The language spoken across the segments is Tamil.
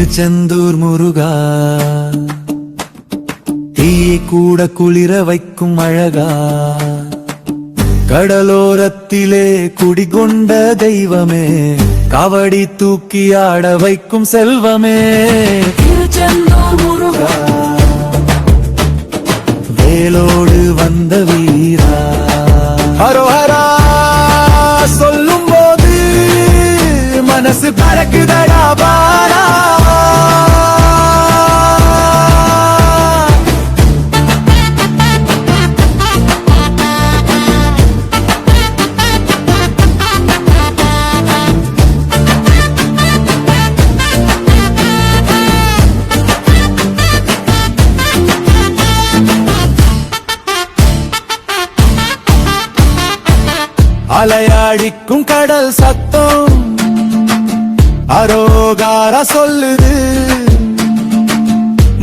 திருச்செந்தூர் முருகா, தீயை கூட குளிர வைக்கும் அழகா, கடலோரத்திலே குடிகொண்ட தெய்வமே, கவடி தூக்கி ஆட வைக்கும் செல்வமே. திருச்செந்தூர் முருகா, வேலோடு வந்த வீரா, ஹரோஹரா சொல்லும் போது மனசு பறக்குதடா பாரா. அலையாடிக்கும் கடல் சத்தம் அரோகாரா சொல்லுது,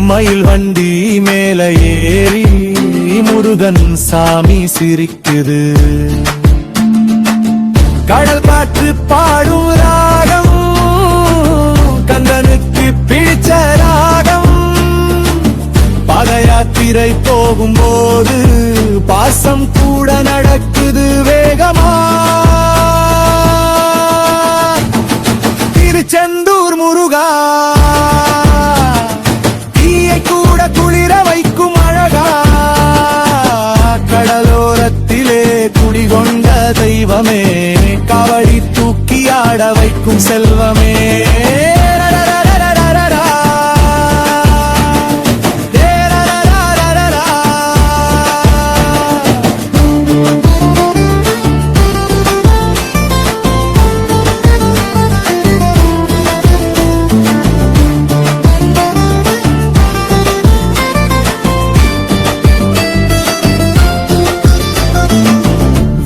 மயில் வண்டி மேல ஏறி முருகன் சாமி சிரிக்குது. கடல் காற்று பாடும் ராகம் கந்தனுக்கு பிடிச்ச ராகம், பாதயாத்திரை போகும்போது பாசம் கூட நடக்குது வேகமா. திருச்செந்தூர் முருகா, தீயை கூட குளிர வைக்கும் அழகா, கடலோரத்திலே குடிகொண்ட தெய்வமே, கவடி தூக்கி ஆட வைக்கும் செல்வமே.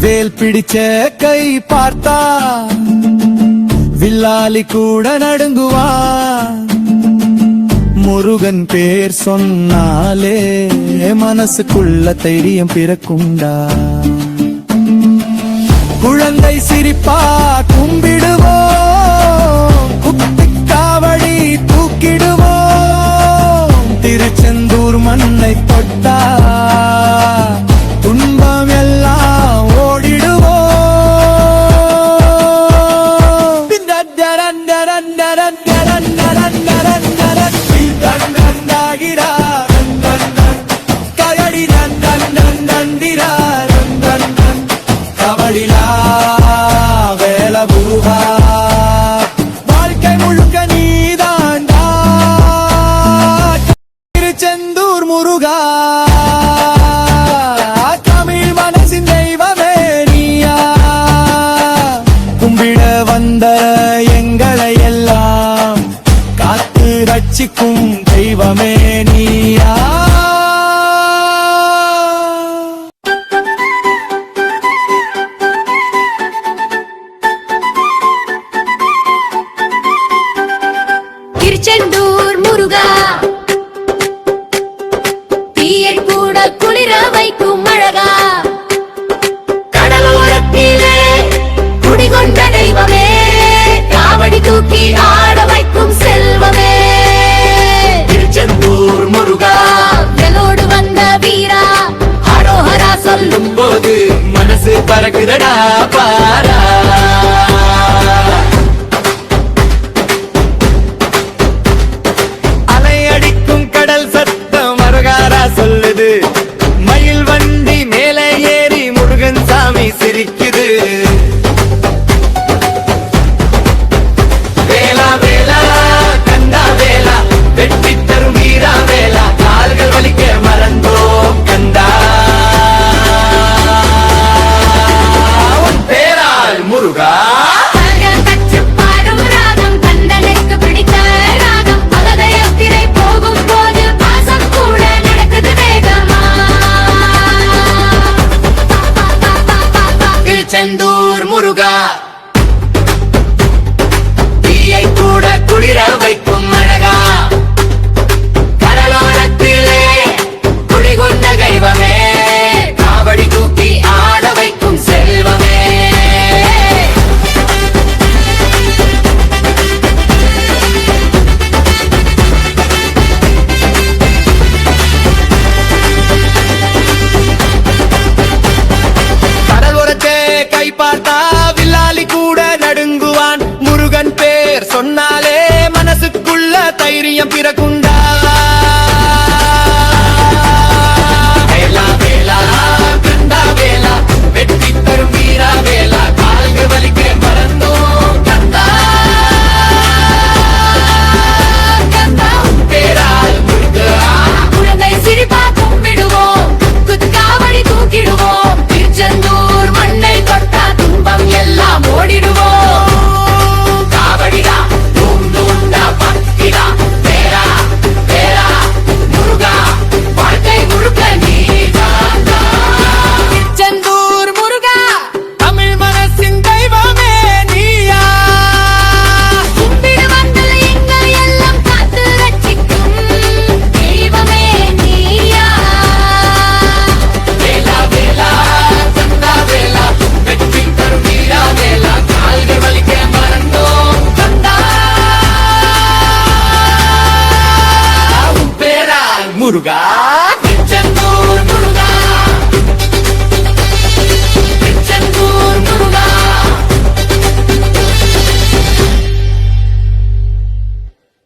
வேல் பிடிச்ச கை பார்த்தா வில்லாலி கூட நடுங்குவா, முருகன் பேர் சொன்னாலே மனசுக்குள்ள தைரியம் பிறக்குண்டா. குழந்தை சிரிப்பா கும்பிடுவோம், குத்தி காவடி தூக்கிடுவோம், திருச்செந்தூர் மண்ணை தொட்டா துன்பம் எல்லாம் ஓடிடுவோம். கபடிலா வேல முருகா, வாழ்க்கை முழுக்க நீதாண்டா. திருச்செந்தூர் முருகா, தமிழ் மனசின் தெய்வமே நீயா, கும்பிட வந்த எங்களை எல்லாம் காத்து ரட்சிக்கும் தெய்வமே நீயா. திருச்செந்தூர் முருகா, தீயை கூட குளிர வைக்கும் அழகா, கடலோரத்திலே குடிகொண்ட தெய்வமே, காவடி தூக்கி ஆட வைக்கும் செல்வமே. திருச்செந்தூர் முருகா, வேலோடு வந்த வீரா, ஹரோஹரா சொல்லும் போது மனசு பறக்குதடா பாரா.